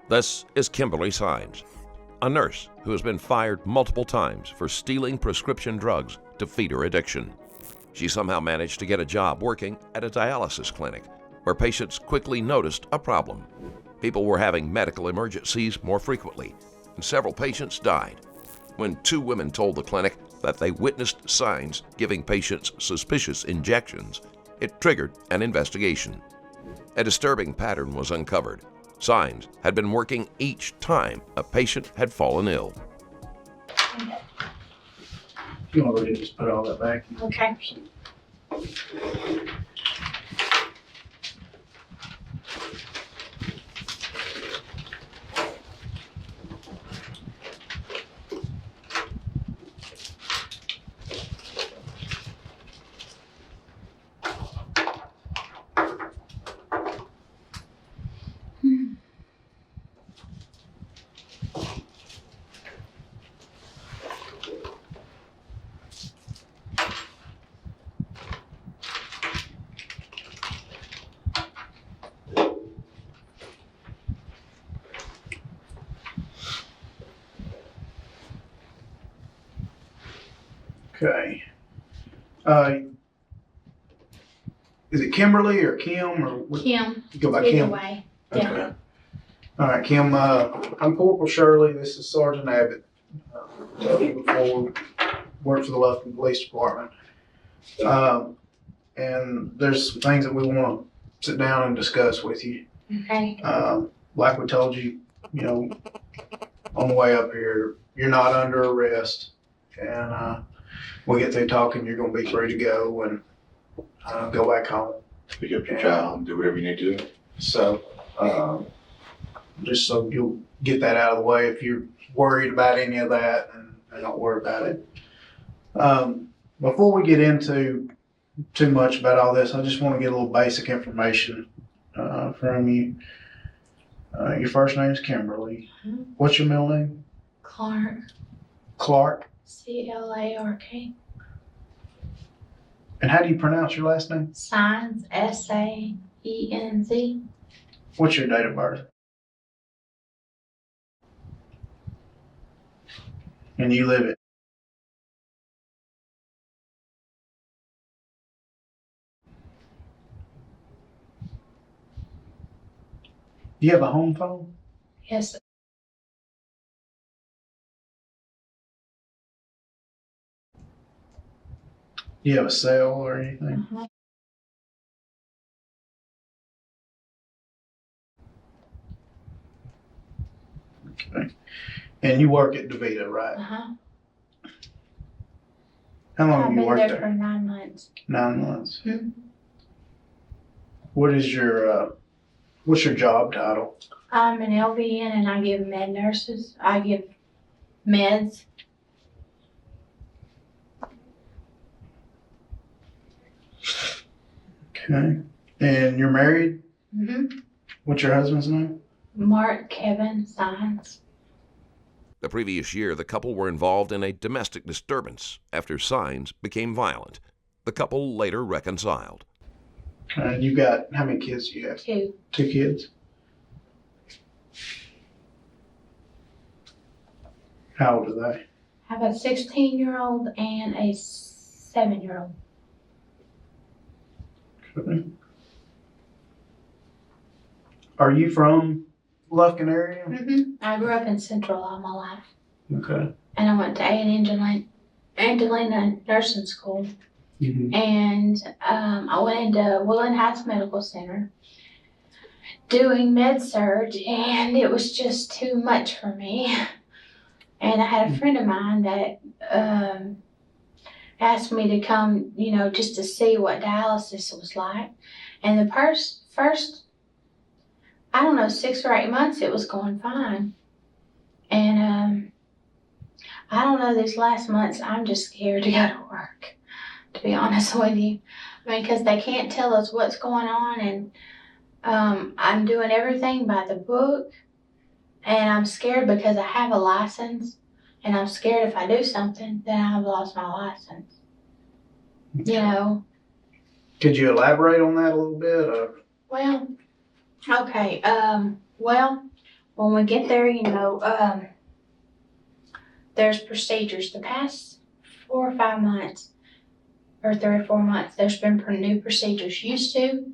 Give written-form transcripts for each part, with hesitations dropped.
This is Kimberly Saenz, a nurse who has been fired multiple times for stealing prescription drugs to feed her addiction. She somehow managed to get a job working at a dialysis clinic where patients quickly noticed a problem. People were having medical emergencies more frequently, and several patients died. When two women told the clinic that they witnessed Saenz giving patients suspicious injections, it triggered an investigation. A disturbing pattern was uncovered. Saenz had been working each time a patient had fallen ill. You want to just put all that back? Okay. Okay. Is it Kimberly or Kim or what? Kim. You go by Either Kim. way. Okay. Yeah. All right, Kim. I'm Corporal Shirley. This is Sergeant Abbott. Told you before, work for the Lufkin Police Department. And there's some things that we want to sit down and discuss with you. Okay. Like we told you, on the way up here, you're not under arrest, and we'll get through talking. You're going to be free to go and go back home. Pick up your child and do whatever you need to do. So, just so you'll get that out of the way. If you're worried about any of that, and don't worry about it. Before we get into too much about all this, I just want to get a little basic information from you. Your first name is Kimberly. Mm-hmm. What's your middle name? Clark. Clark. C-L-A-R-K. And how do you pronounce your last name? Saenz. S-A-E-N-Z. What's your date of birth? And you live it. Do you have a home phone? Yes. Do you have a cell or anything? Uh-huh. Okay. And you work at DeVita, right? Uh-huh. How long I've have you been worked there there? for 9 months. 9 months. Mhm. What is your what's your job title? I'm an LVN and I give med nurses. I give meds. Okay. And you're married? Mm-hmm. What's your husband's name? Mark Kevin Saenz. The previous year, the couple were involved in a domestic disturbance after Saenz became violent. The couple later reconciled. And you got, how many kids do you have? 2. 2 kids? How old are they? I have a 16-year-old and a 7-year-old. Okay. Are you from Lufkin area? Mm-hmm. I grew up in Central all my life. Okay. And I went to Angelina Nursing School. Mm-hmm. And I went into Woodland Heights Medical Center doing med-surg, and it was just too much for me. And I had a friend of mine that asked me to come, just to see what dialysis was like. And the first, I don't know, 6 or 8 months, it was going fine. And I don't know, these last months, I'm just scared to go to work, to be honest with you. I mean, because they can't tell us what's going on, and I'm doing everything by the book, and I'm scared because I have a license, and I'm scared if I do something, then I've lost my license. Could you elaborate on that a little bit? Well, okay. Well, when we get there, there's procedures. The past 4 or 5 months, or 3 or 4 months, there's been new procedures. Used to,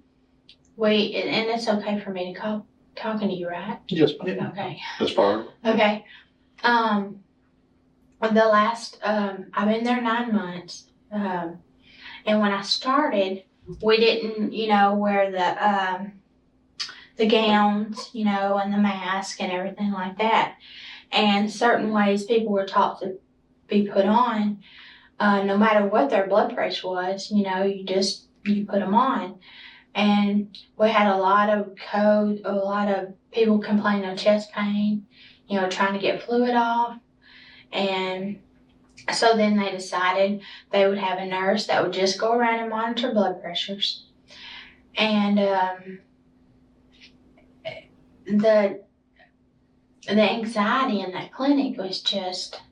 and it's okay for me to call talking to you, right? Yes, Okay. that's fine. Okay. The last, I've been there 9 months. And when I started, we didn't, wear the gowns, and the mask and everything like that. And certain ways people were taught to be put on, no matter what their blood pressure was, you put them on. And we had a lot of people complaining of chest pain, trying to get fluid off. And so then they decided they would have a nurse that would just go around and monitor blood pressures. And the anxiety in that clinic was just,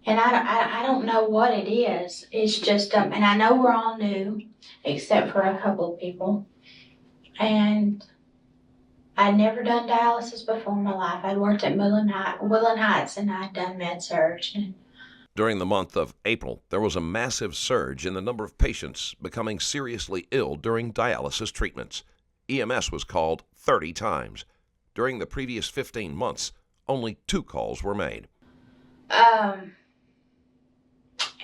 and I don't know what it is. It's just, and I know we're all new, except for a couple of people. And I'd never done dialysis before in my life. I'd worked at Woodland Heights, and I'd done med-surg. During the month of April, there was a massive surge in the number of patients becoming seriously ill during dialysis treatments. EMS was called 30 times. During the previous 15 months, only 2 calls were made.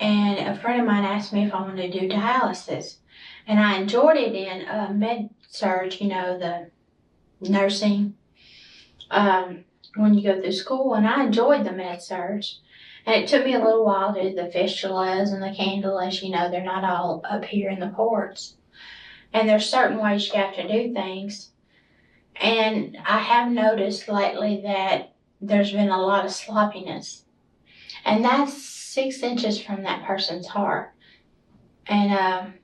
And a friend of mine asked me if I wanted to do dialysis. And I enjoyed it in med-surg, the nursing, when you go through school. And I enjoyed the med-surg. And it took me a little while to do the fistulas and the cannulas. They're not all up here in the ports. And there's certain ways you have to do things. And I have noticed lately that there's been a lot of sloppiness. And that's 6 inches from that person's heart. And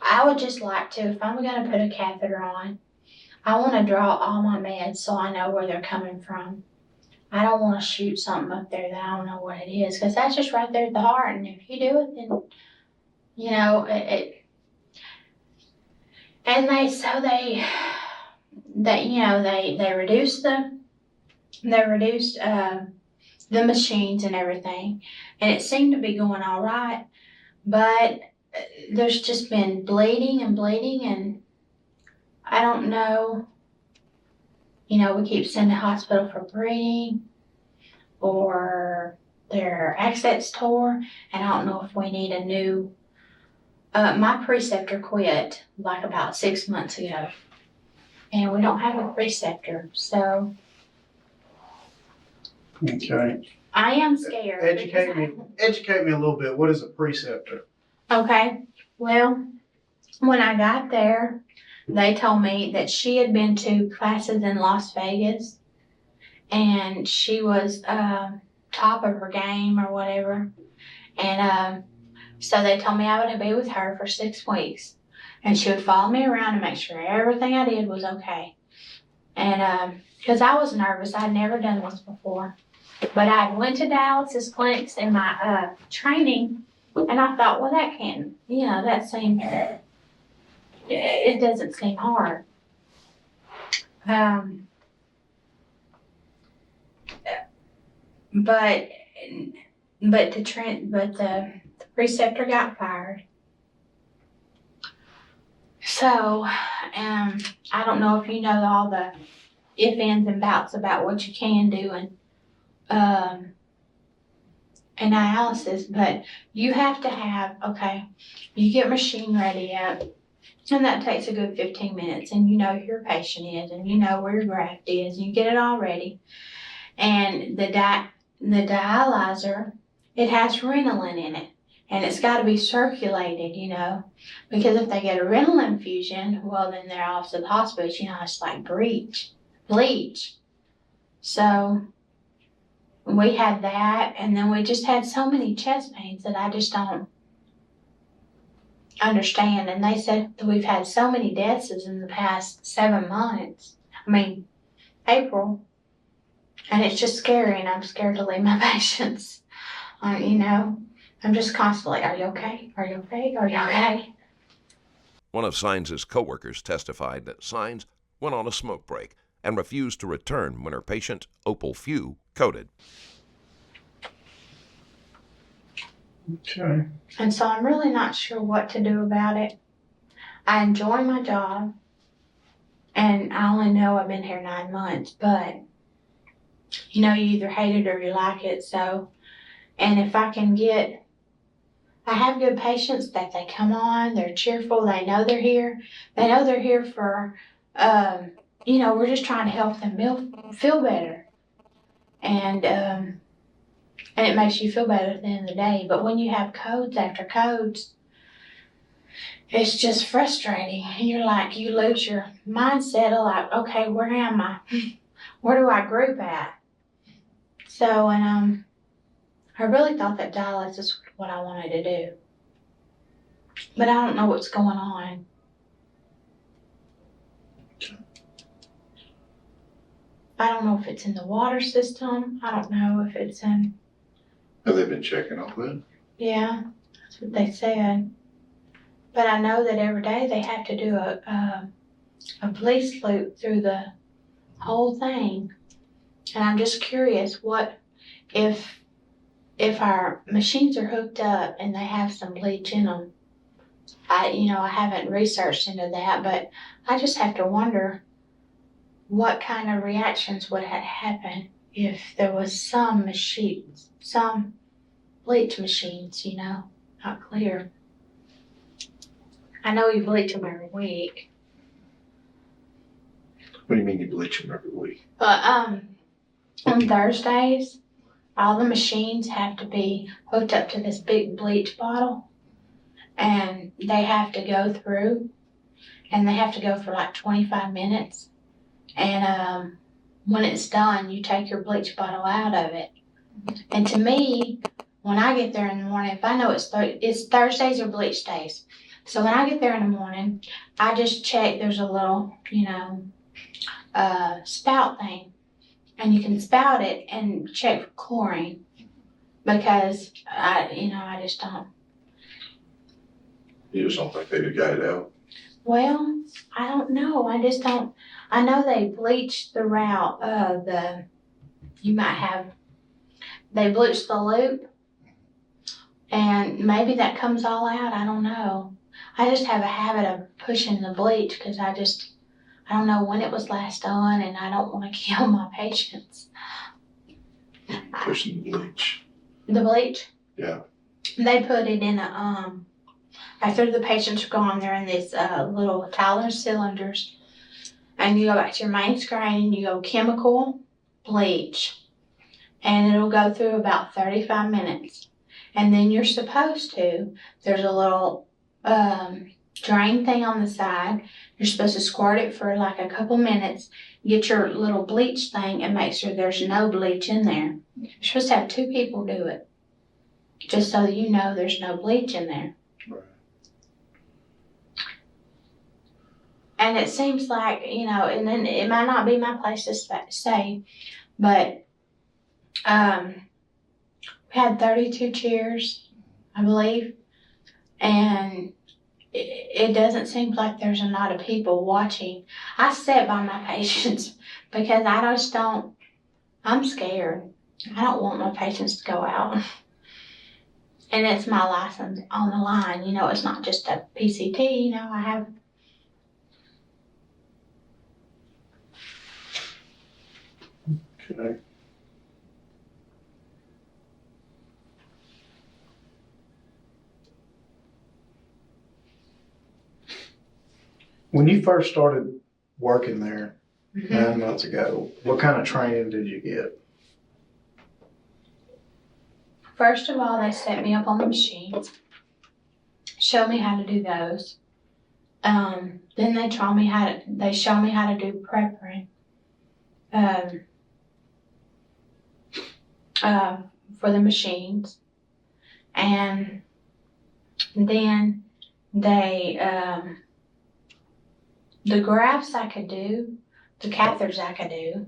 I would just like to, if I'm going to put a catheter on, I want to draw all my meds so I know where they're coming from. I don't want to shoot something up there that I don't know what it is, because that's just right there at the heart. And if you do it, then, and they reduced the machines and everything, and it seemed to be going all right, but there's just been bleeding, and I don't know. We keep sending to hospital for bleeding, or their access tore, and I don't know if we need a new. My preceptor quit like about 6 months ago, and we don't have a preceptor, so. Okay. I am scared. Educate me a little bit. What is a preceptor? Okay. Well, when I got there, they told me that she had been to classes in Las Vegas, and she was top of her game or whatever. And so they told me I would be with her for 6 weeks, and she would follow me around and make sure everything I did was okay. And because I was nervous, I'd never done this before. But I went to dialysis clinics in my training, and I thought, well, that can't, that seemed, it doesn't seem hard. But the preceptor got fired. So, I don't know if you know all the ifs, ands, and bouts about what you can do in dialysis, but you have to have, you get machine ready up, and that takes a good 15 minutes, and you know who your patient is, and you know where your graft is, and you get it all ready. And the dialyzer, it has Renalin in it, and it's got to be circulated, because if they get a Renal infusion, well, then they're off to the hospital. It's like bleach. So we had that, and then we just had so many chest pains that I just don't understand. And they said that we've had so many deaths in the past 7 months. April. And it's just scary, and I'm scared to leave my patients. I'm just constantly, are you okay? Are you okay? Are you okay? One of Saenz' coworkers testified that Saenz went on a smoke break and refused to return when her patient, Opal Few, coded. Okay. And so I'm really not sure what to do about it. I enjoy my job, and I only know I've been here 9 months, but you either hate it or you like it. So, and if I can I have good patients that they come on, they're cheerful, they know they're here. They know they're here for, we're just trying to help them feel better. And it makes you feel better at the end of the day. But when you have codes after codes, it's just frustrating. And you're like, you lose your mindset of like, okay, where am I? Where do I group at? So, and I really thought that dialysis was what I wanted to do. But I don't know what's going on. I don't know if it's in the water system. I don't know if it's in, Have they been checking all that? yeah, that's what they said. But I know that every day they have to do a police loop through the whole thing. And I'm just curious, what if our machines are hooked up and they have some bleach in them? I haven't researched into that, but I just have to wonder what kind of reactions would have happened if there was some bleach machines, not clear. I know you bleach them every week. What do you mean you bleach them every week? But on Thursdays, all the machines have to be hooked up to this big bleach bottle, and they have to go through, and they have to go for like 25 minutes. And when it's done, you take your bleach bottle out of it. And to me, when I get there in the morning, if I know it's Thursdays or bleach days, so when I get there in the morning, I just check. There's a little, spout thing, and you can spout it and check for chlorine, because I just don't. You just don't think they'd got it out? Well, I don't know. I just don't. I know they bleach the route of they bleach the loop, and maybe that comes all out. I don't know. I just have a habit of pushing the bleach because I don't know when it was last done, and I don't want to kill my patients. Pushing the bleach. The bleach? Yeah. They put it in after the patients are gone, they're in these little Tyler cylinders. And you go back to your main screen and you go chemical, bleach. And it'll go through about 35 minutes. And then there's a little drain thing on the side. You're supposed to squirt it for like a couple minutes, get your little bleach thing, and make sure there's no bleach in there. You're supposed to have 2 people do it, just so that you know there's no bleach in there. Right. And it seems like, and then it might not be my place to say, but we had 32 chairs, I believe, and it doesn't seem like there's a lot of people watching. I sit by my patients because I'm scared. I don't want my patients to go out. And it's my license on the line. It's not just a PCT, I have. Okay. When you first started working there 9 months ago, what kind of training did you get? First of all, they set me up on the machines, showed me how to do those. Then they showed me how to do preparing for the machines. And then the grafts I could do, the catheters I could do.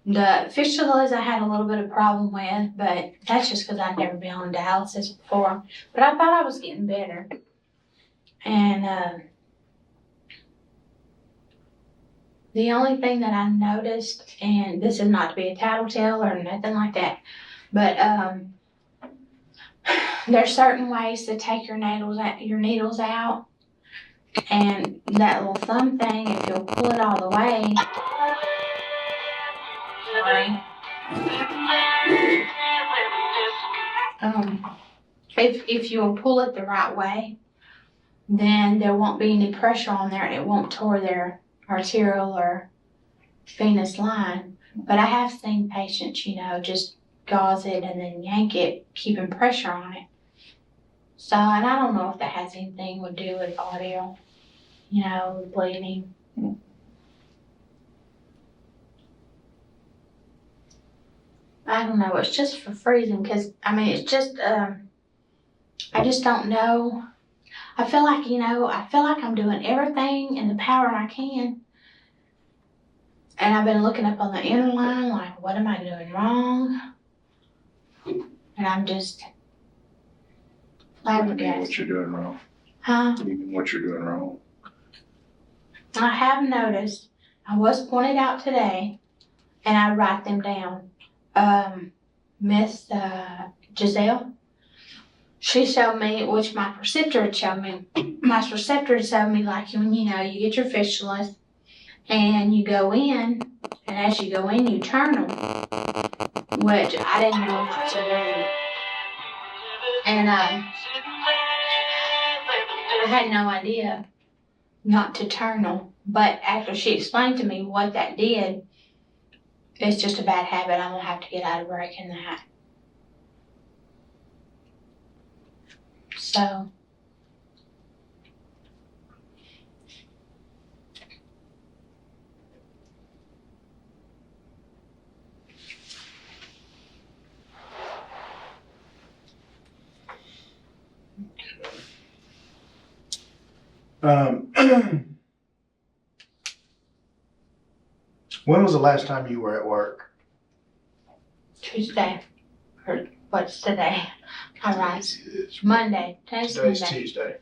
The fistulas I had a little bit of problem with, but that's just because I'd never been on dialysis before. But I thought I was getting better. And The only thing that I noticed, and this is not to be a tattletale or nothing like that, but there's certain ways to take your needles out, and that little thumb thing, if you'll pull it all the way, sorry. If you'll pull it the right way, then there won't be any pressure on there and it won't tore their arterial or venous line. But I have seen patients, just gauze it and then yank it, keeping pressure on it. So, and I don't know if that has anything to do with audio, bleeding. I don't know, it's just for freezing, because, it's just, I just don't know. I feel like I'm doing everything in the power I can. And I've been looking up on the inner line, like, what am I doing wrong? And I'm just What do you mean flabbergasted. what you're doing wrong? Huh? What do you mean what you're doing wrong? I have noticed, I was pointed out today, and I write them down. Miss Giselle, she showed me, which my preceptor had shown me. My preceptor had showed me, like, when you get your fistulas, and you go in, and as you go in, you turn them, which I didn't know what to do. And I had no idea not to turn them. But after she explained to me what that did, it's just a bad habit. I'm going to have to get out of breaking that. So. When was the last time you were at work? Tuesday. Or what's today? All right. It's Monday. Today's Today's Monday. Tuesday.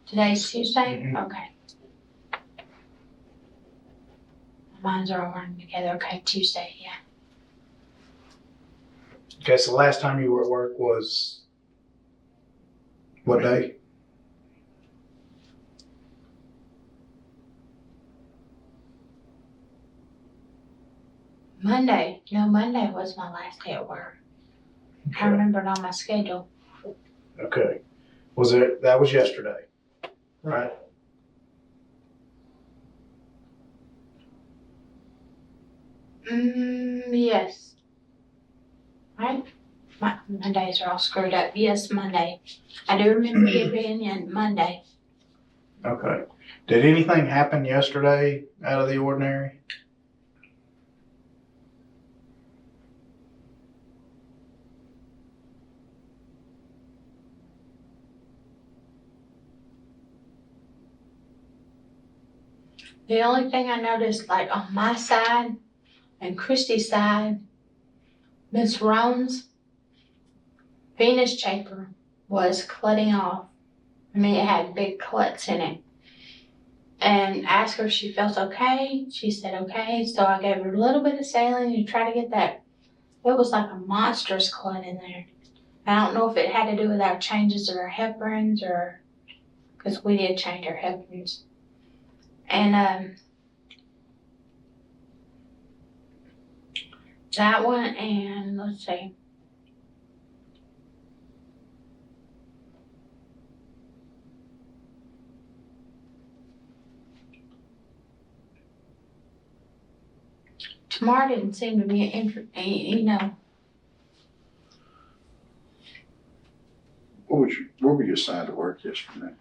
Today's Tuesday? Mhm. Okay. Mine's are all running together. Okay, Tuesday, yeah. Okay, so the last time you were at work was what day? Monday. No, Monday was my last day at work. I remember it on my schedule. Okay. That was yesterday, right? Yes. Right? My days are all screwed up. Yes, Monday. I do remember it being in Monday. Okay. Did anything happen yesterday out of the ordinary? The only thing I noticed, like on my side and Christy's side, Miss Roan's venous chamber was clotting off. It had big clots in it. And asked her if she felt okay. She said okay. So I gave her a little bit of saline to try to get that. It was like a monstrous clot in there. I don't know if it had to do with our changes of our heparins or because we did change our heparins. And that one, and let's see. Tomorrow didn't seem to be Where were you assigned to work yesterday?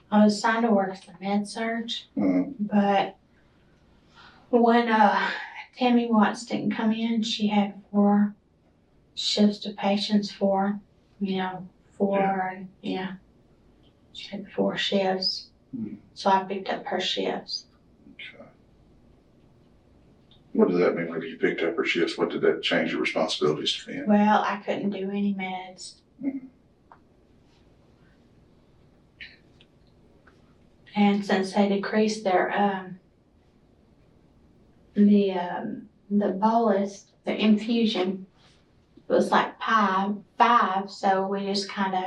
I was assigned to work as a med surge, Uh, but when Tammy Watts didn't come in, she had 4 shifts of patients, 4, she had 4 shifts. Mhm. So I picked up her shifts. okay. What does that mean when you picked up her shifts? What did that change your responsibilities to be in? Well, I couldn't do any meds. Mhm. And since they decreased their the bolus, the infusion was like five, so we just kind of,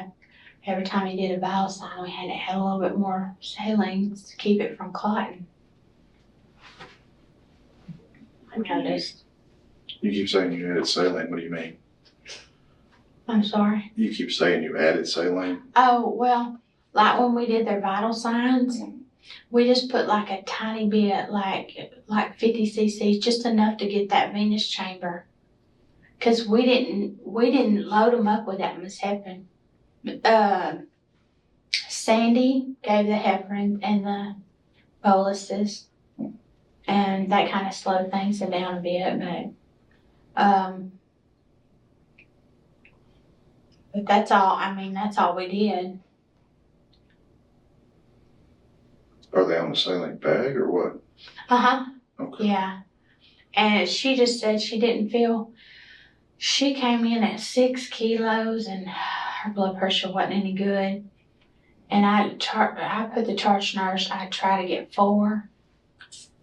every time he did a vital sign, we had to add a little bit more saline to keep it from clotting. I noticed. You keep saying you added saline. What do you mean? I'm sorry. You keep saying you added saline. Oh, well, like when we did their vital signs, we just put like a tiny bit, like 50 cc's, just enough to get that venous chamber. Cause we didn't load them up with that much heparin. Sandy gave the heparin and the boluses, and that kind of slowed things down a bit. But that's all. I mean, that's all we did. Are they on the saline bag or what? Okay. Yeah. And she just said she didn't feel. She came in at 6 kilos and her blood pressure wasn't any good. And I put the charge nurse, I tried to get 4,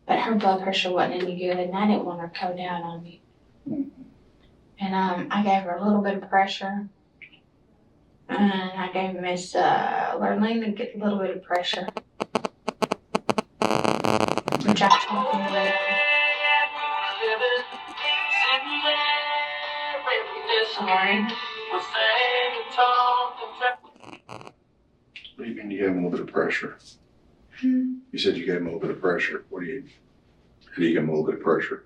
but her blood pressure wasn't any good and I didn't want her to go down on me. And I gave her a little bit of pressure. And I gave Miss Lurleen a little bit of pressure. Which I told her later. Sorry. What do you mean you gave him a little bit of pressure? Hmm. You said you gave him a little bit of pressure. How do you give him a little bit of pressure?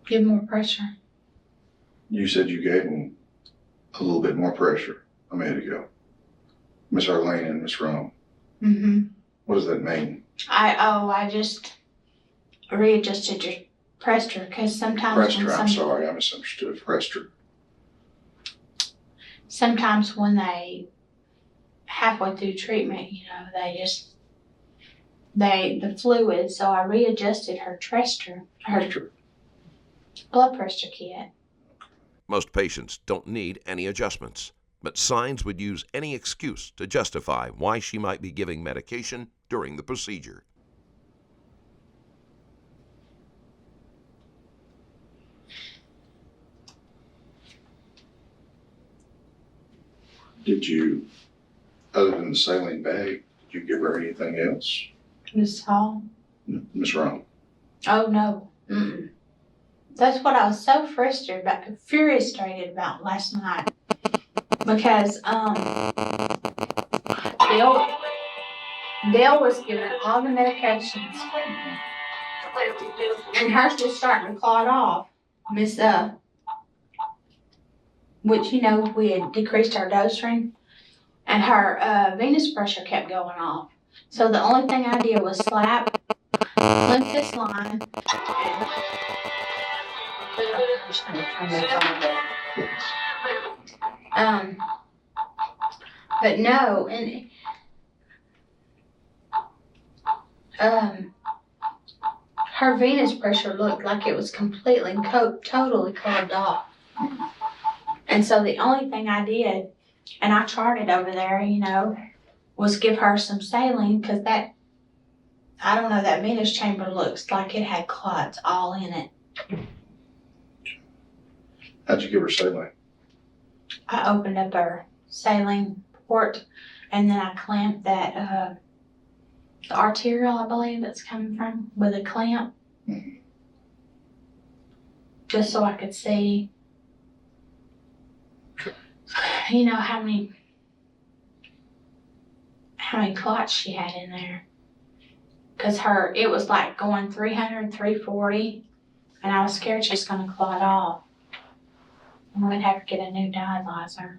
Give more pressure. You said you gave him a little bit more pressure a minute ago. Miss Arlene and Miss Rome. Mm-hmm. What does that mean? I just readjusted your pressure because sometimes Pressed her. I'm sorry, I misunderstood. Pressed her. Sometimes when they halfway through treatment, the fluid. So I readjusted her blood pressure kit. Most patients don't need any adjustments, but Saenz would use any excuse to justify why she might be giving medication during the procedure. Did you, other than the saline bag, did you give her anything else? Miss Hall? Miss Rome. Oh no. Mm-mm. That's what I was so frustrated about last night. Because Dale was given all the medications. And hers was starting to clot off. Which, we had decreased our dose ring. And her venous pressure kept going off. So the only thing I did was slap, limp this line, I'm just gonna turn this on. But no, and her venous pressure looked like it was completely totally curved off. And so the only thing I did, and I charted over there, was give her some saline because that venous chamber looks like it had clots all in it. How'd you give her saline? I opened up her saline port and then I clamped that, the arterial, I believe it's coming from, with a clamp. Mm-hmm. Just so I could see, how many clots she had in there. Because it was like going 300, 340, and I was scared she was going to clot off. And we'd have to get a new dialyzer.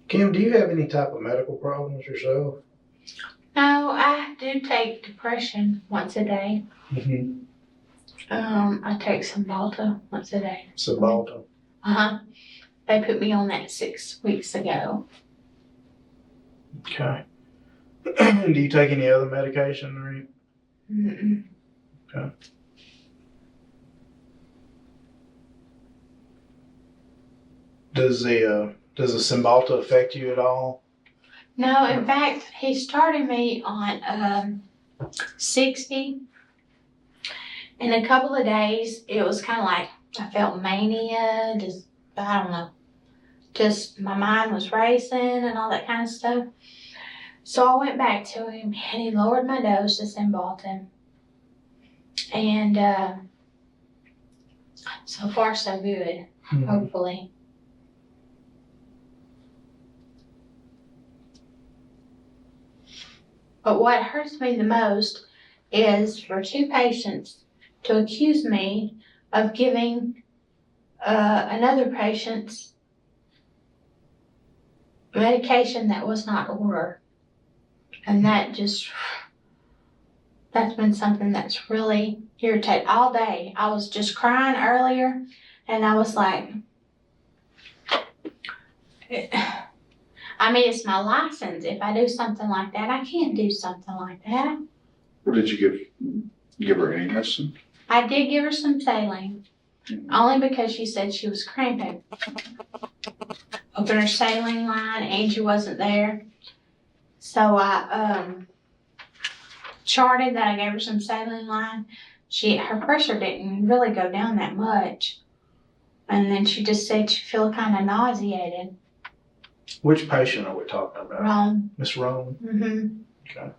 Kim, do you have any type of medical problems yourself? No, I do take depression once a day. Mm-hmm. I take Cymbalta once a day. Cymbalta. They put me on that 6 weeks ago. Okay. Do you take any other medication or anything? Mm-mm. Okay. Does the Cymbalta affect you at all? No, in fact, he started me on 60. In a couple of days, it was kind of like I felt mania, just, I don't know, just my mind was racing and all that kind of stuff. So I went back to him and he lowered my dose to Cymbalta. And so far, so good, hopefully. But what hurts me the most is for two patients to accuse me of giving another patient's medication that was not ordered. And that's been something that's really irritated all day. I was just crying earlier and I was like, I mean, it's my license. If I do something like that, I can't do something like that. Or did you give her any medicine? I did give her some saline, only because she said she was cramping. Opened her saline line, Angie wasn't there. So I charted that I gave her some saline line. Her pressure didn't really go down that much. And then she just said she felt kind of nauseated. Which patient are we talking about? Wrong. Miss Rome? Mm-hmm. Okay.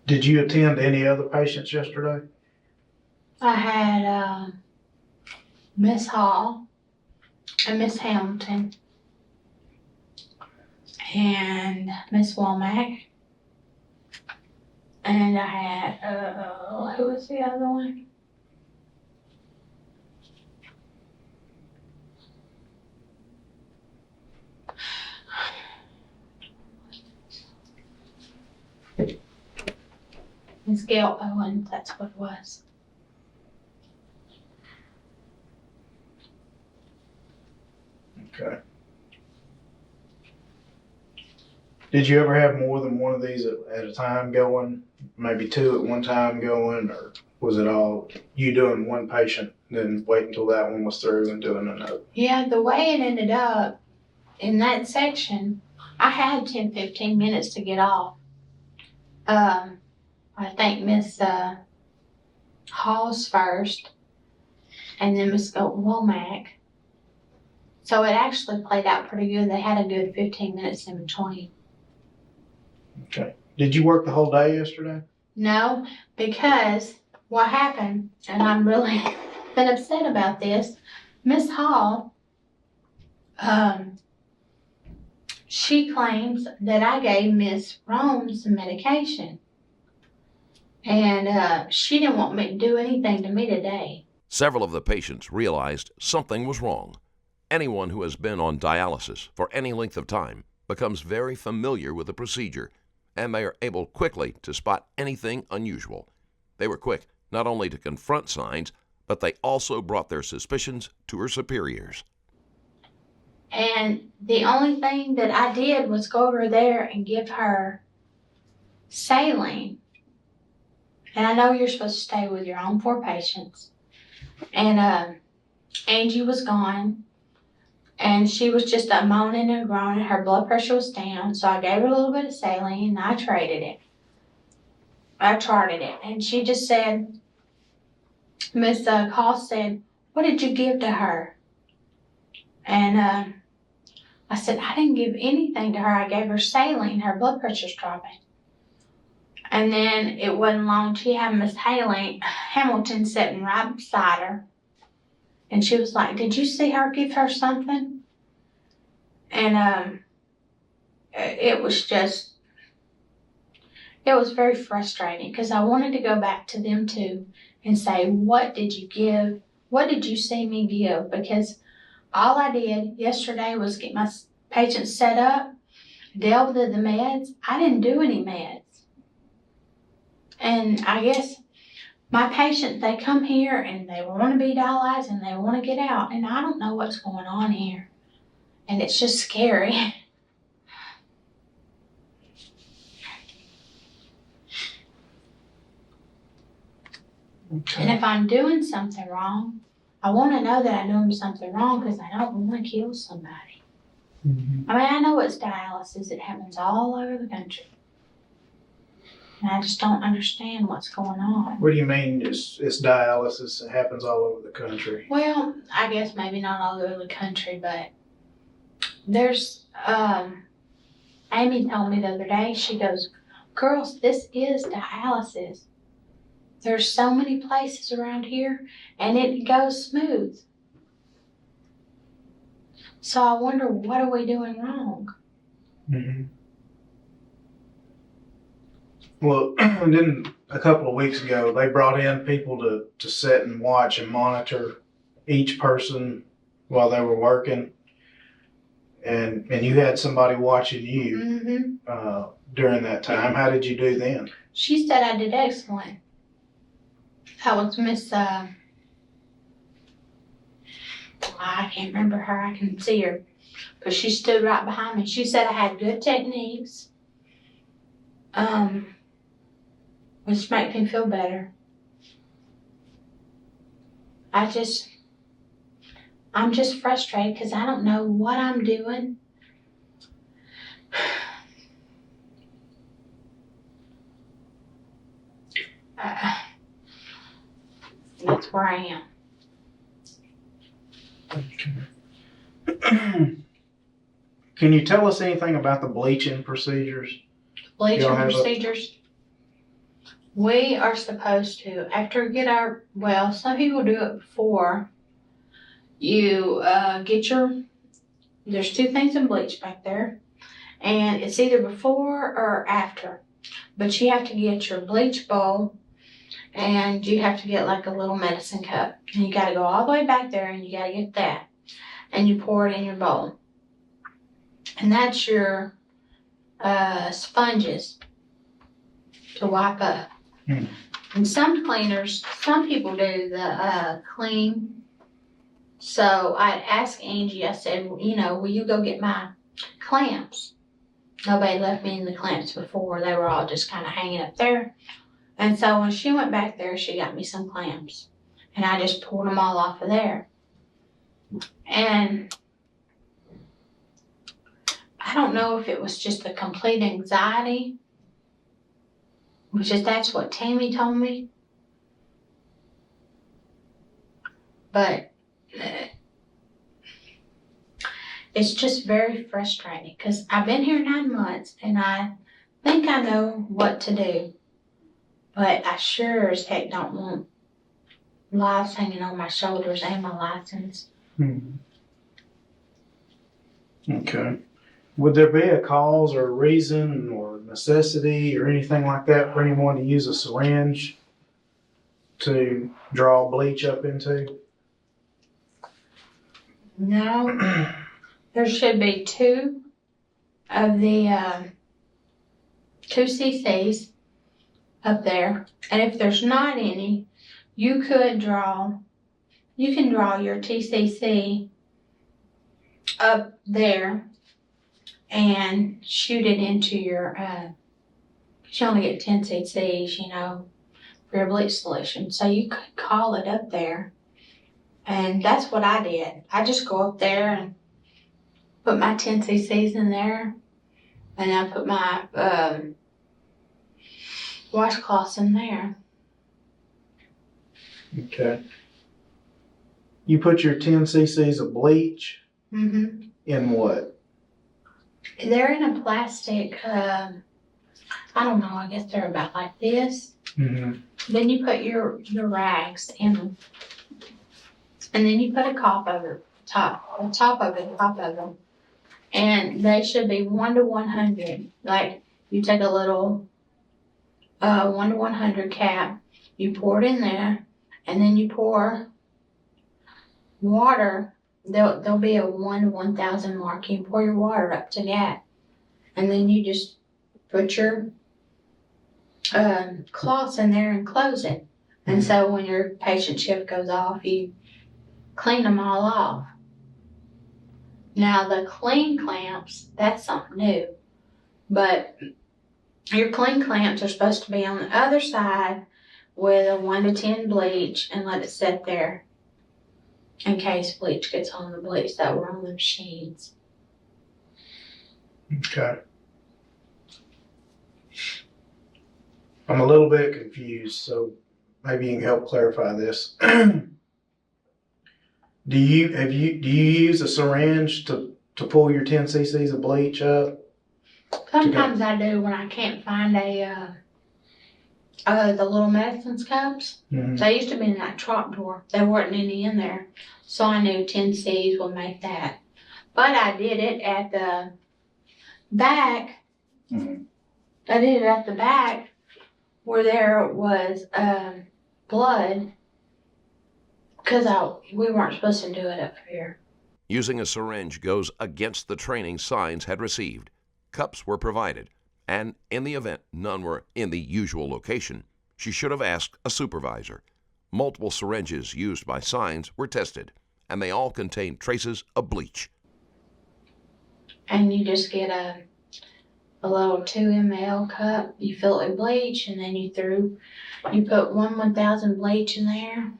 Did you attend any other patients yesterday? I had Miss Hall and Miss Hamilton and Miss Womack. And I had, who was the other one? Miss Gail Owen, that's what it was. Okay. Did you ever have more than one of these at a time going? Maybe two at one time going? Or was it all you doing one patient, then wait until that one was through and doing another? Yeah, the way it ended up in that section, I had 10-15 minutes to get off. I think Miss Hall's first, and then Miss Womack. So it actually played out pretty good. They had a good 15 minutes in between. Okay. Did you work the whole day yesterday? No, because what happened, and I'm really been upset about this, Miss Hall, she claims that I gave Miss Rome some medication. And she didn't want me to do anything to me today. Several of the patients realized something was wrong. Anyone who has been on dialysis for any length of time becomes very familiar with the procedure, and they are able quickly to spot anything unusual. They were quick not only to confront signs, but they also brought their suspicions to her superiors. And the only thing that I did was go over there and give her saline. And I know you're supposed to stay with your own 4 patients. And Angie was gone. And she was just moaning and groaning. Her blood pressure was down. So I gave her a little bit of saline and I charted it. And she just said, Miss Cost said, "What did you give to her?" And I said, "I didn't give anything to her. I gave her saline. Her blood pressure's dropping." And then it wasn't long. She had Miss Hamilton sitting right beside her. And she was like, "Did you see her give her something?" And it was very frustrating because I wanted to go back to them too and say, "What did you give? What did you see me give?" Because all I did yesterday was get my patients set up, dealt with the meds. I didn't do any meds. And I guess my patients, they come here and they want to be dialyzed and they want to get out. And I don't know what's going on here. And it's just scary. And if I'm doing something wrong, I want to know that I'm doing something wrong because I don't want to kill somebody. Mm-hmm. I mean, I know it's dialysis. It happens all over the country. And I just don't understand what's going on. What do you mean it's dialysis? It happens all over the country. Well, I guess maybe not all over the country, but there's, Amy told me the other day, she goes, girls, this is dialysis. There's so many places around here and it goes smooth. So I wonder, what are we doing wrong? Mm-hmm. Well, then a couple of weeks ago, they brought in people to sit and watch and monitor each person while they were working. And you had somebody watching you during that time. How did you do then? She said I did excellent. That was Miss, I can't remember her. I can see her. But she stood right behind me. She said I had good techniques. Which makes me feel better. I'm just frustrated because I don't know what I'm doing. That's where I am. Can you tell us anything about the bleaching procedures? Bleaching procedures? We are supposed to, after we get our, well, some people do it before. You get your, there's two things in bleach back there. And it's either before or after. But you have to get your bleach bowl and you have to get like a little medicine cup. And you gotta go all the way back there and you gotta get that. And you pour it in your bowl. And that's your sponges to wipe up. Mm. And some cleaners, some people do the clean. So I asked Angie, I said, you know, will you go get my clamps? Nobody left me in the clamps before. They were all just kind of hanging up there. And so when she went back there, she got me some clamps. And I just pulled them all off of there. And I don't know if it was just a complete anxiety, which is that's what Tammy told me. But it's just very frustrating because I've been here 9 months and I think I know what to do. But I sure as heck don't want lives hanging on my shoulders and my license. Okay. Would there be a cause or a reason or necessity or anything like that for anyone to use a syringe to draw bleach up into? No. There should be 2 of the 2 cc's up there. And if there's not any, you can draw your TCC up there and shoot it into your, you only get 10 cc's, you know, for your bleach solution. So you could call it up there. And that's what I did. I just go up there and put my 10 cc's in there. And I put my washcloths in there. Okay. You put your 10 cc's of bleach in what? They're in a plastic, I don't know, I guess they're about like this. Then you put your rags in them. And then you put a top over top of them. And they should be 1 to 100. Like you take a little 1 to 100 cap, you pour it in there, and then you pour water. There'll be a 1 to 1,000 mark. You pour your water up to that, and then you just put your cloths in there and close it. And so when your patient shift goes off, you clean them all off. Now the clean clamps, that's something new. But your clean clamps are supposed to be on the other side with a 1 to 10 bleach and let it sit there in case bleach gets on the bleach that were on the machines. Okay. I'm a little bit confused, so maybe you can help clarify this. Do you use a syringe to pull your 10 cc's of bleach up? Sometimes I do when I can't find the little medicines cups. Mm-hmm. They used to be in that trap drawer. There weren't any in there. So I knew 10 C's would make that. But I did it at the back. Mhm. I did it at the back where there was blood. Because we weren't supposed to do it up here. Using a syringe goes against the training Saenz had received. Cups were provided, and in the event none were in the usual location, she should have asked a supervisor. Multiple syringes used by Saenz were tested, and they all contained traces of bleach. And you just get a little 2 ml cup, you fill it with bleach, and then you put 1,000 bleach in there,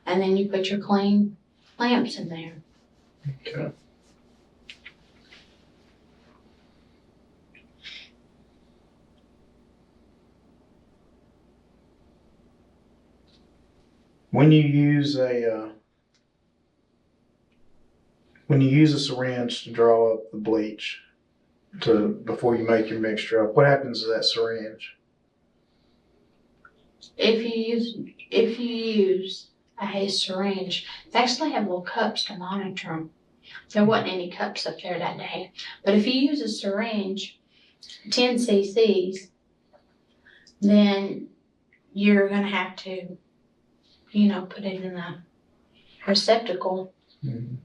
and then you put your clean lamps in there. Okay. When you use a syringe to draw up the bleach before you make your mixture up, what happens to that syringe? If you use a syringe, they actually have little cups to monitor them. There wasn't any cups up there that day. But if you use a syringe, 10 cc's, then you're going to have to, put it in a receptacle. Mm-hmm.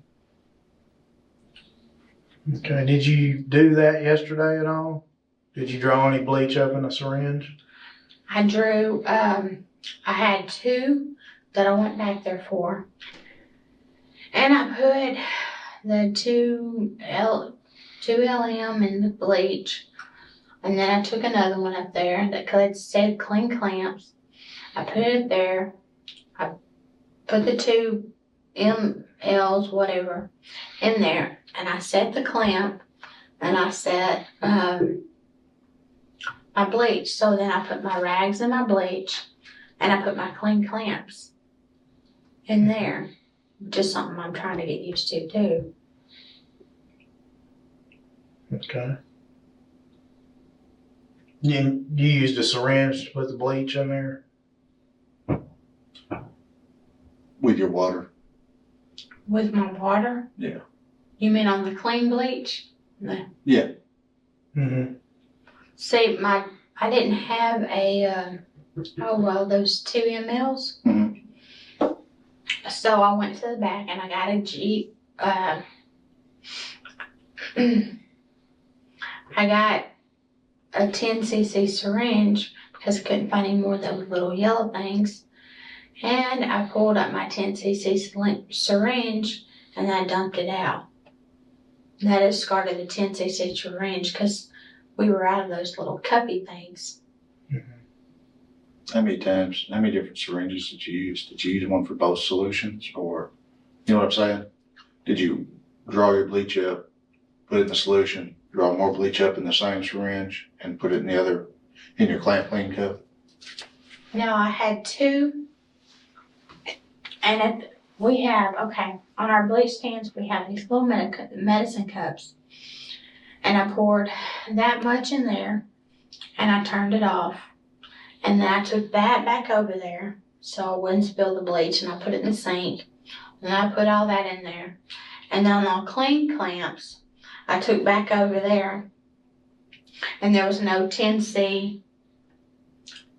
Okay. Did you do that yesterday at all? Did you draw any bleach up in a syringe? I drew, I had 2 that I went back there for. And I put the 2 LM in the bleach. And then I took another one up there that said clean clamps. I put it there. I put the 2 MLs, whatever, in there. And I set the clamp. And I set my bleach. So then I put my rags in my bleach. And I put my clean clamps in there. Just something I'm trying to get used to too. Okay. You used a syringe to put the bleach in there? With your water? With my water? Yeah. You mean on the clean bleach? No. Yeah. Mm-hmm. See, I didn't have those 2 MLs. Mm-hmm. So I went to the back and I got a Jeep. I got a 10 cc syringe because I couldn't find any more of those little yellow things. And I pulled up my 10 cc syringe and I dumped it out. And I discarded the 10 cc syringe because we were out of those little cuppy things. How many different syringes did you use? Did you use one for both solutions, or, you know what I'm saying? Did you draw your bleach up, put it in the solution, draw more bleach up in the same syringe, and put it in your clamp clean cup? No, I had 2. And on our bleach stands, we have these little medicine cups. And I poured that much in there, and I turned it off. And then I took that back over there so I wouldn't spill the bleach, and I put it in the sink. And I put all that in there. And then on clean clamps, I took back over there, and there was no 10C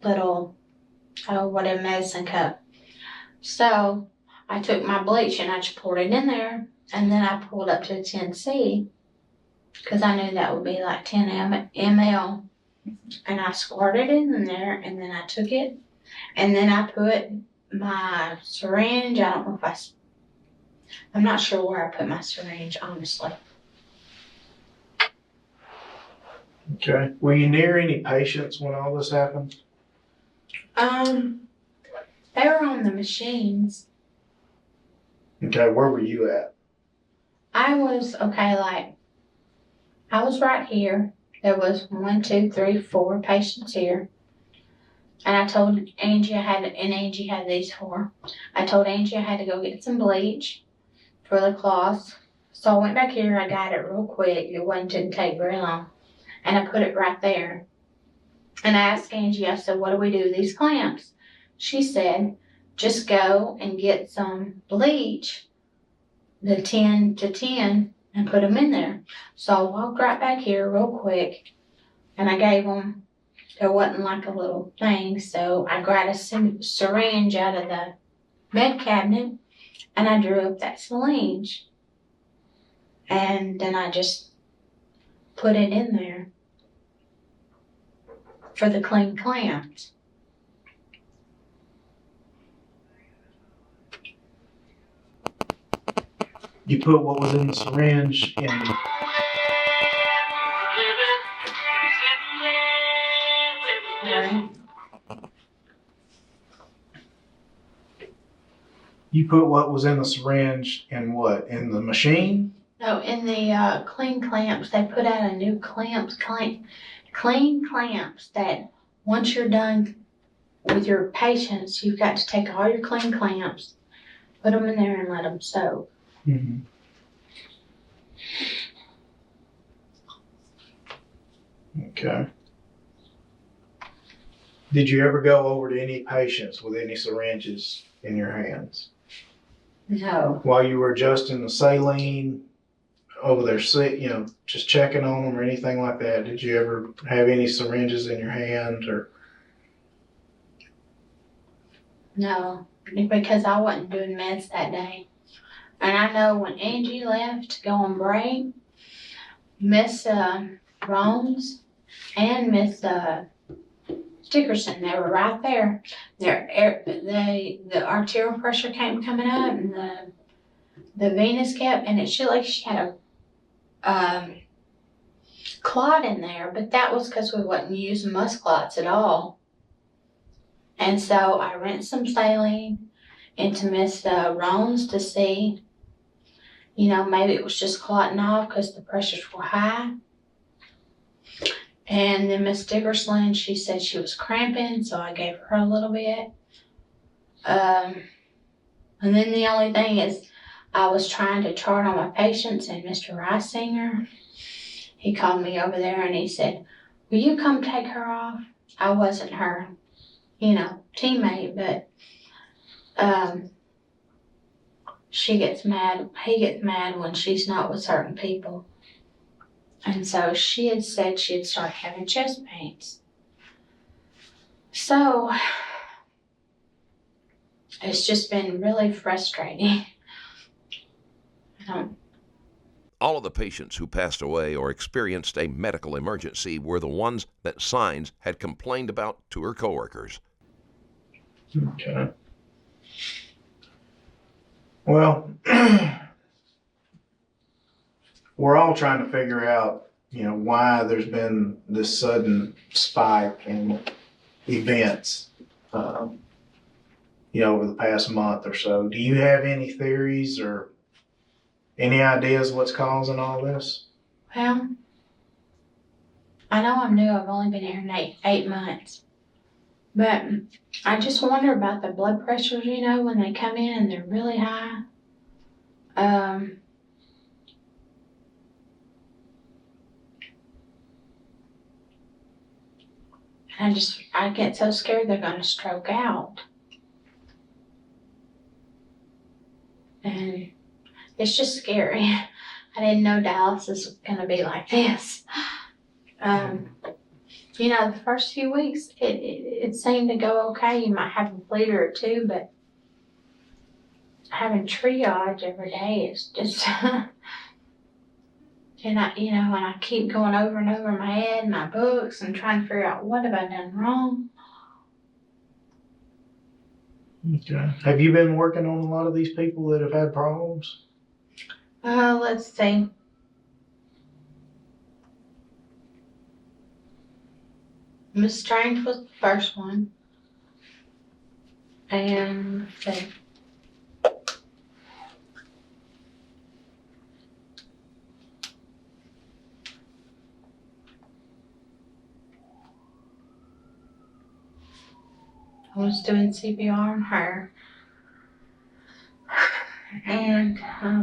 little, whatever medicine cup. So I took my bleach and I just poured it in there, and then I pulled up to the 10C because I knew that would be like 10 ml. And I squirted it in there, and then I took it, and then I put my syringe. I don't know I'm not sure where I put my syringe, honestly. Okay. Were you near any patients when all this happened? They were on the machines. Okay, where were you at? I was, okay, like, I was right here. There was 1, 2, 3, 4 patients here. And I told Angie and Angie had these 4. I told Angie I had to go get some bleach for the cloths. So I went back here, I got it real quick. Didn't take very long. And I put it right there. And I asked Angie, I said, what do we do with these clamps? She said, just go and get some bleach, the 10 to 10, and put them in there. So I walked right back here real quick, and I gave them, there wasn't like a little thing, so I grabbed a syringe out of the med cabinet, and I drew up that syringe. And then I just put it in there for the clean clamps. You put what was in the syringe in. Right. You put what was in the syringe in what? In the machine? No, in the clean clamps, they put out a new clean clamps that once you're done with your patients, you've got to take all your clean clamps, put them in there and let them soak. Mm-hmm. Okay. Did you ever go over to any patients with any syringes in your hands? No, While you were adjusting the saline over there, just checking on them or anything like that, did you ever have any syringes in your hand or? no, because I wasn't doing meds that day. And I know when Angie left to go on break, Miss Rones and Miss Dickerson, they were right there. The arterial pressure came coming up, and the venous kept, and it looked like she had a clot in there, but that was because we wasn't using mus clots at all. And so I rinsed some saline into Miss Rones to see, maybe it was just clotting off because the pressures were high. And then Miss Dickerson, she said she was cramping, so I gave her a little bit. And then the only thing is, I was trying to chart on my patients, and Mr. Reisinger, he called me over there and he said, will you come take her off? I wasn't her, teammate, but she gets mad, he gets mad when she's not with certain people. And so she had said she had started having chest pains. So it's just been really frustrating. All of the patients who passed away or experienced a medical emergency were the ones that Saenz had complained about to her coworkers. Okay. Well, we're all trying to figure out, why there's been this sudden spike in events, over the past month or so. Do you have any theories or any ideas what's causing all this? Well, I know I'm new. I've only been here 8 months. But I just wonder about the blood pressures, when they come in and they're really high. I get so scared they're going to stroke out. And it's just scary. I didn't know dialysis was going to be like this. The first few weeks, it seemed to go okay. You might have a bleeder or two, but having triage every day is just, and I keep going over and over in my head, my books, and trying to figure out what have I done wrong. Okay. Have you been working on a lot of these people that have had problems? Let's see. Miss Strange was the first one. And let's see. I was doing CPR on her. And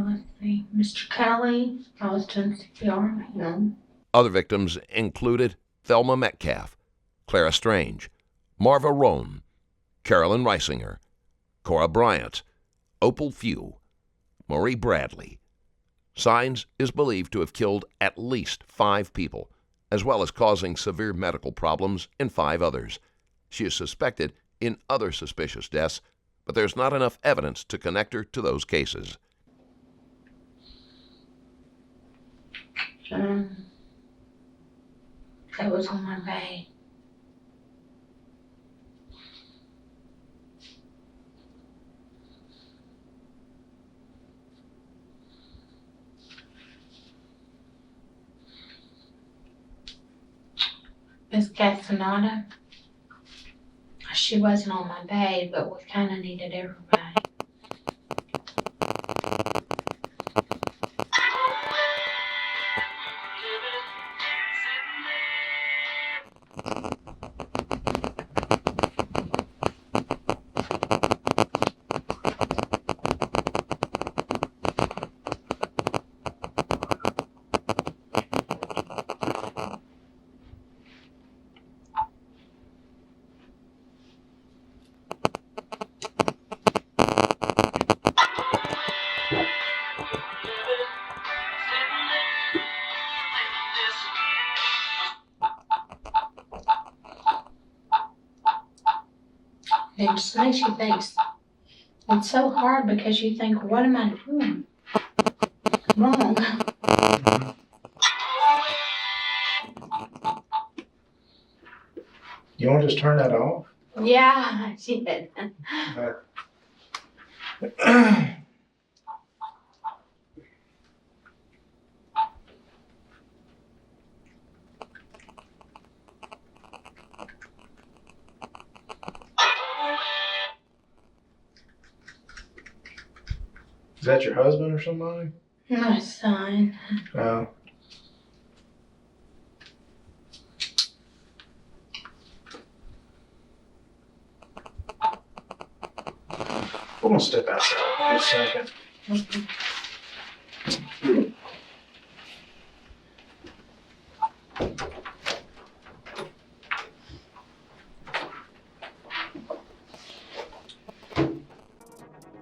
let's see, Mr. Kelly, I was doing CPR on him. Other victims included Thelma Metcalf, Clara Strange, Marva Roan, Carolyn Reisinger, Cora Bryant, Opal Few, Marie Bradley. Saenz is believed to have killed at least 5 people, as well as causing severe medical problems in 5 others. She is suspected in other suspicious deaths, but there's not enough evidence to connect her to those cases. That was on my bed. Miss Castaneda, she wasn't on my bed, but we kind of needed everybody. It just makes you think. It's so hard because you think, what am I doing wrong? You want to just turn that off? Yeah, she did. Is that your husband or somebody? My son. No. We're gonna step outside for a second. Okay.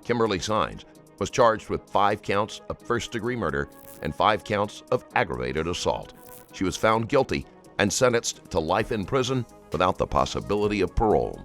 Kimberly Saenz was charged with 5 counts of first-degree murder and 5 counts of aggravated assault. She was found guilty and sentenced to life in prison without the possibility of parole.